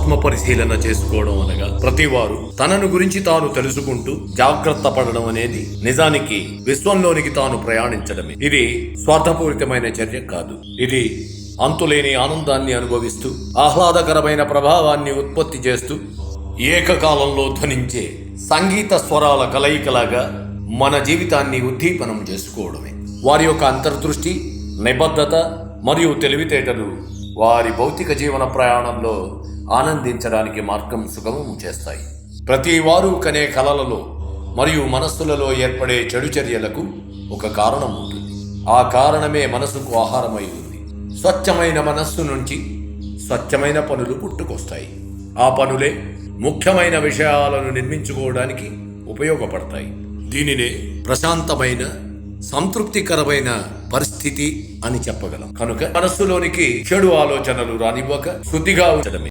ఆత్మ పరిశీలన చేసుకోవడం అనగా ప్రతివారు తనను గురించి తాను తెలుసుకుంటూ జాగ్రత్త పడడం అనేది నిజానికి విశ్వంలోనికి తాను ప్రయాణించడమే. ఇది స్వార్థపూరితమైన చర్య కాదు. ఇది అంతులేని ఆనందాన్ని అనుభవిస్తూ ఆహ్లాదకరమైన ప్రభావాన్ని ఉత్పత్తి చేస్తూ ఏకకాలంలో ధ్వనించే సంగీత స్వరాల కలయికలాగా మన జీవితాన్ని ఉద్దీపనం చేసుకోవడమే. వారి యొక్క అంతర్దృష్టి, నిబద్ధత మరియు తెలివితేటలు వారి భౌతిక జీవన ప్రయాణంలో ఆనందించడానికి మార్గం సుగమం చేస్తాయి. ప్రతి వారు కనే కలలలో మరియు మనస్సులలో ఏర్పడే చెడు చర్యలకు ఒక కారణం ఉంటుంది. ఆ కారణమే మనసుకు ఆహారమై ఉంది. స్వచ్ఛమైన మనస్సు నుంచి స్వచ్ఛమైన పనులు పుట్టుకొస్తాయి. ఆ పనులే ముఖ్యమైన విషయాలను నిర్మించుకోవడానికి ఉపయోగపడతాయి. దీనినే ప్రశాంతమైన, సంతృప్తికరమైన పరిస్థితి అని చెప్పగలం. కనుక మనస్సులోనికి చెడు ఆలోచనలు రానివ్వక శుద్ధిగా ఉంచడమే